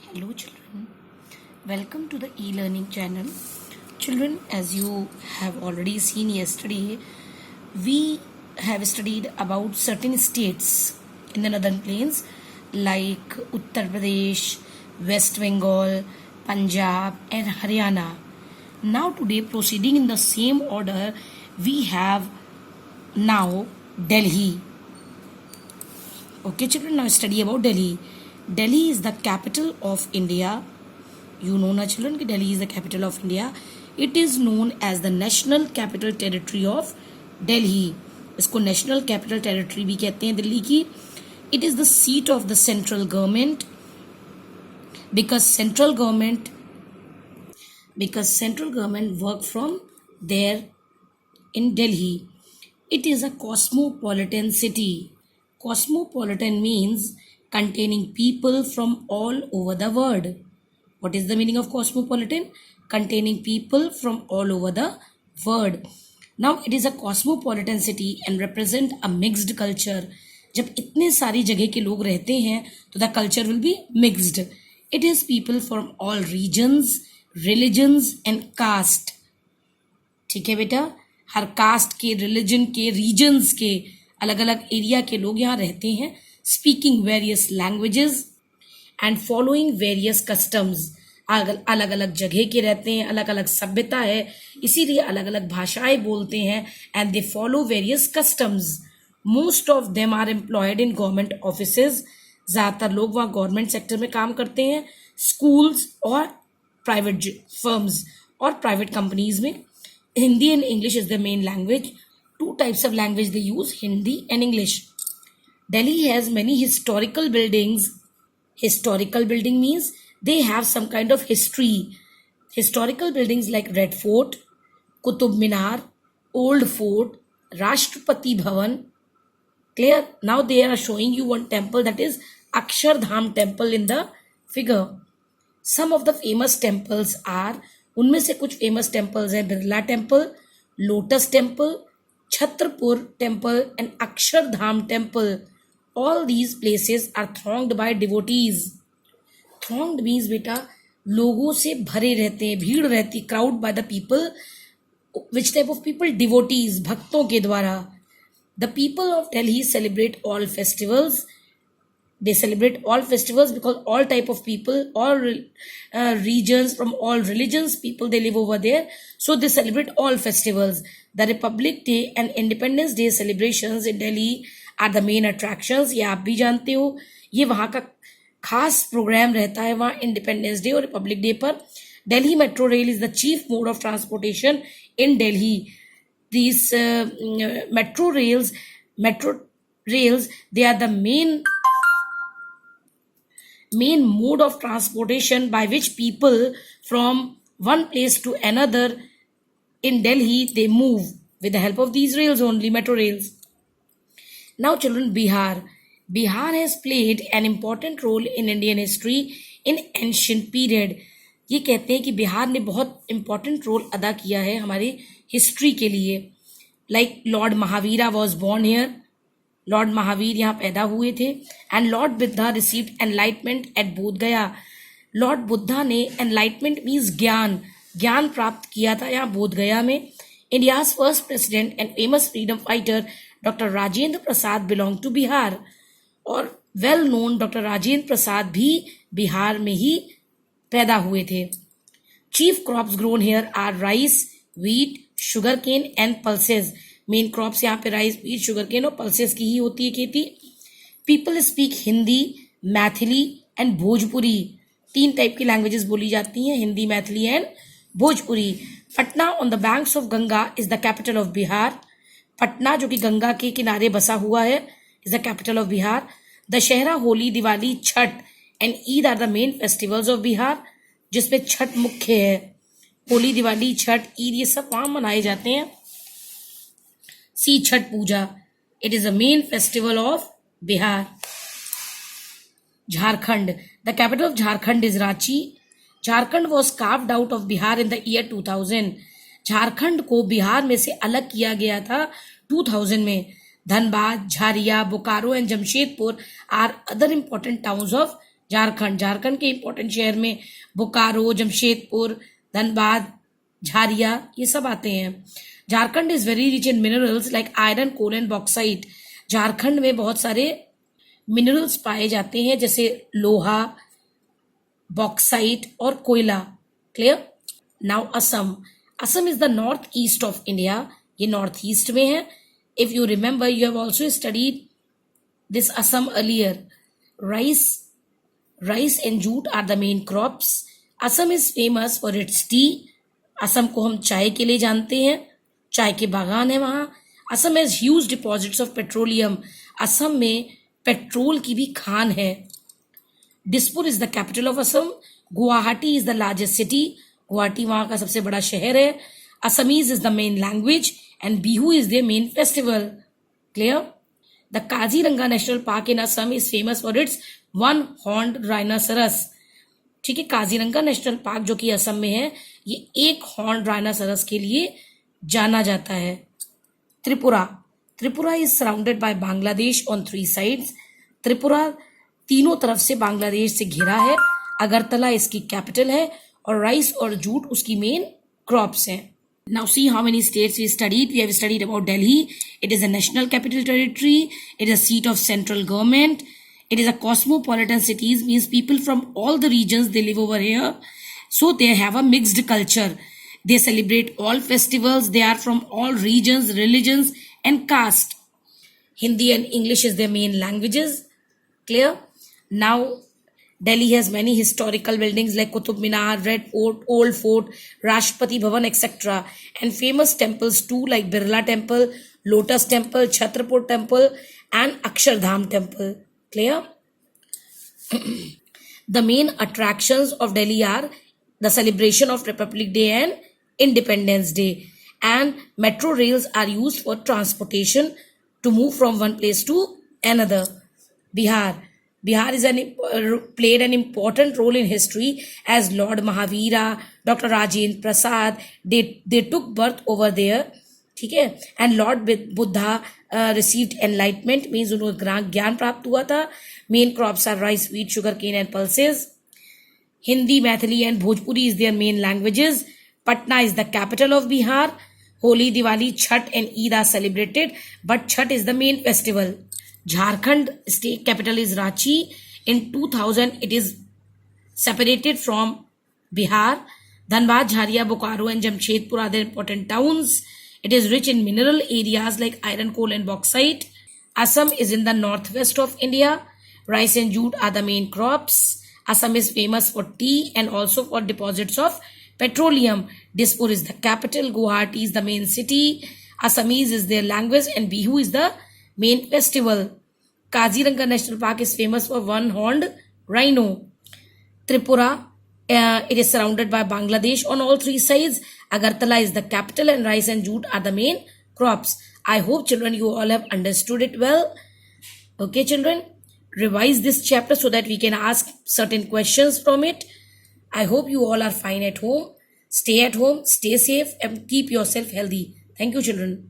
Hello children, welcome to the e-learning channel. Children, as you have already seen yesterday, we have studied about certain states in the northern plains like Uttar Pradesh, West Bengal, Punjab and Haryana. Now today, proceeding in the same order, we have now Delhi. Okay children, now study about Delhi. Delhi is the capital of India. You know na children कि Delhi is the capital of India. It is known as the National Capital Territory of Delhi. इसको National Capital Territory भी कहते हैं दिल्ली की. It is the seat of the central government because central government work from there in Delhi. It is a cosmopolitan city. Cosmopolitan means containing people from all over the world. What is the meaning of cosmopolitan? Containing people from all over the world. Now it is a cosmopolitan city and represent a mixed culture. जब इतने सारी जगह के लोग रहते हैं तो the culture will be mixed. It is people from all regions, religions and caste. ठीक है बेटा, हर कास्ट के, रिलीजन के, रीजन्स के, अलग अलग एरिया के लोग यहाँ रहते हैं. Speaking various languages and following various customs. अलग अलग जगह के रहते हैं, अलग अलग सभ्यता है, इसीलिए अलग अलग भाषाएं बोलते हैं. And they follow various customs. Most of them are employed in government offices. ज़्यादातर लोग वहाँ गवर्नमेंट सेक्टर में काम करते हैं, स्कूल्स और प्राइवेट फर्म्स और प्राइवेट कंपनीज में. Hindi and English is the main language. Two types of language they use, Hindi and English. Delhi has many historical buildings. Historical building means they have some kind of history. Historical buildings like Red Fort, Qutub Minar, Old Fort, Rashtrapati Bhavan. Clear? Now they are showing you one temple, that is Akshardham temple in the figure. Some of the famous temples are, उनमें से कुछ famous temples हैं Birla temple, Lotus temple, Chhatrapur temple and Akshardham temple. All these places are thronged by devotees. Thronged means बेटा लोगों से भरे रहते हैं, भीड़ रहती, crowd by the people. Which type of people? Devotees, भक्तों के द्वारा. The people of Delhi celebrate all festivals. They celebrate all festivals because all type of people, all regions, from all religions, people they live over there. So they celebrate all festivals. The Republic Day and Independence Day celebrations in Delhi are the main attractions. ये आप भी जानते हो, ये वहाँ का खास programme रहता है वहाँ इंडिपेंडेंस डे और रिपब्लिक डे पर. Delhi Metro Rail is the chief mode of transportation in Delhi. These metro rails, they are the main mode of transportation by which people from one place to another in Delhi they move with the help of these rails only, metro rails. Now children, Bihar has played an important role in Indian history in ancient period. ये कहते हैं कि बिहार ने बहुत important role अदा किया है हमारी हिस्ट्री के लिए. Like Lord Mahavira was born here. Lord Mahavir यहाँ पैदा हुए थे. And Lord Buddha received enlightenment at Bodh Gaya. Lord Buddha ने एनलाइटमेंट मीन्स ज्ञान प्राप्त किया था यहाँ बोध गया में. India's first president and famous freedom fighter doctor Rajendra Prasad belong to Bihar. और well known doctor Rajendra Prasad भी बिहार में ही पैदा हुए थे. Chief crops grown here are rice, wheat, sugar cane and pulses. Main crops यहाँ पे राइस, व्हीट, शुगर केन और पल्सेस की ही होती है खेती. People speak Hindi, Maithili and Bhojpuri. 3 type की लैंग्वेजेस बोली जाती हैं, Hindi, Maithili and Bhojpuri. Patna on the banks of Ganga is the capital of Bihar. Patna जो कि गंगा के किनारे बसा हुआ है is the capital of Bihar. Dussehra, Holi, Diwali, Chhath and Eid are the main festivals of Bihar, जिसमें छठ मुख्य है. होली, दिवाली, छठ, ईद ये सब वहाँ मनाए जाते हैं. See Chhat Puja. It is the main festival of Bihar. Jharkhand. The capital of Jharkhand is Ranchi. Jharkhand was carved out of Bihar in the year 2000. Jharkhand को बिहार में से अलग किया गया था 2000 में. Dhanbad, Jharia, Bokaro and Jamshedpur are other important towns of Jharkhand के important शहर में बोकारो, जमशेदपुर, धनबाद, झारिया ये सब आते हैं. Jharkhand is very rich in minerals like iron, coal and bauxite. Jharkhand में बहुत सारे मिनरल्स पाए जाते हैं जैसे लोहा, बॉक्साइट और कोयला. Clear. Now Assam is the north east of India. ये नॉर्थ ईस्ट में है. If you remember you have also studied this Assam earlier. Rice and jute are the main crops. Assam is famous for its tea. Assam को हम चाय के लिए जानते हैं. चाय के बागान है वहां. Assam has huge deposits of petroleum. Assam में पेट्रोल की भी खान है. Dispur is the capital of Assam. Guwahati is the largest city. Guwahati वहां का सबसे बड़ा शहर है. Assamese is the main language and Bihu is the main festival. Clear. The Kaziranga national park in Assam is famous for its one horned rhinoceros. ठीक है. काजीरंगा नेशनल पार्क जो कि असम में है ये एक हॉर्न राइनासरस के लिए जाना जाता है. Tripura is surrounded by Bangladesh on 3 sides. Tripura तीनों तरफ से बांग्लादेश से घिरा है. अगरतला इसकी कैपिटल है और राइस और जूट उसकी मेन क्रॉप्स हैं. Now see how many states we studied. We have studied about Delhi. It is a national capital territory. It is a seat of central government. It is a cosmopolitan cities, means people from all the regions they live over here. So they have a mixed culture. They celebrate all festivals. They are from all regions, religions and caste. Hindi and English is their main languages. Clear? Now Delhi has many historical buildings like Qutub Minar, Red Fort, Old Fort, Rashtrapati Bhavan, etc. and famous temples too like Birla Temple, Lotus Temple, Chhatrapur Temple and Akshardham Temple. Clear? The main attractions of Delhi are the celebration of Republic Day and Independence Day, and metro rails are used for transportation to move from one place to another. Bihar is played an important role in history as Lord Mahavira, Dr. Rajendra Prasad, they took birth over there. ठीक है. And Lord Buddha received enlightenment, means उन्हें ज्ञान प्राप्त हुआ था. Main crops are rice, wheat, sugar cane and pulses. Hindi, Maithili and Bhojpuri is there main languages. Patna is the capital of Bihar. Holi, Diwali, Chhath and Eid are celebrated, but Chhath is the main festival. Jharkhand state capital is Ranchi. In 2000, it is separated from Bihar. Dhanbad, Jharia, Bokaro and Jamshedpur are the important towns. It is rich in mineral areas like iron, coal and bauxite. Assam is in the northwest of India. Rice and jute are the main crops. Assam is famous for tea and also for deposits of petroleum. Dispur is the capital. Guwahati is the main city. Assamese is their language and Bihu is the main festival. Kaziranga National Park is famous for one-horned rhino. Tripura, it is surrounded by Bangladesh on all 3 sides. Agartala is the capital and rice and jute are the main crops. I hope children you all have understood it well. Okay children, revise this chapter so that we can ask certain questions from it. I hope you all are fine at home. Stay at home, stay safe and keep yourself healthy. Thank you children.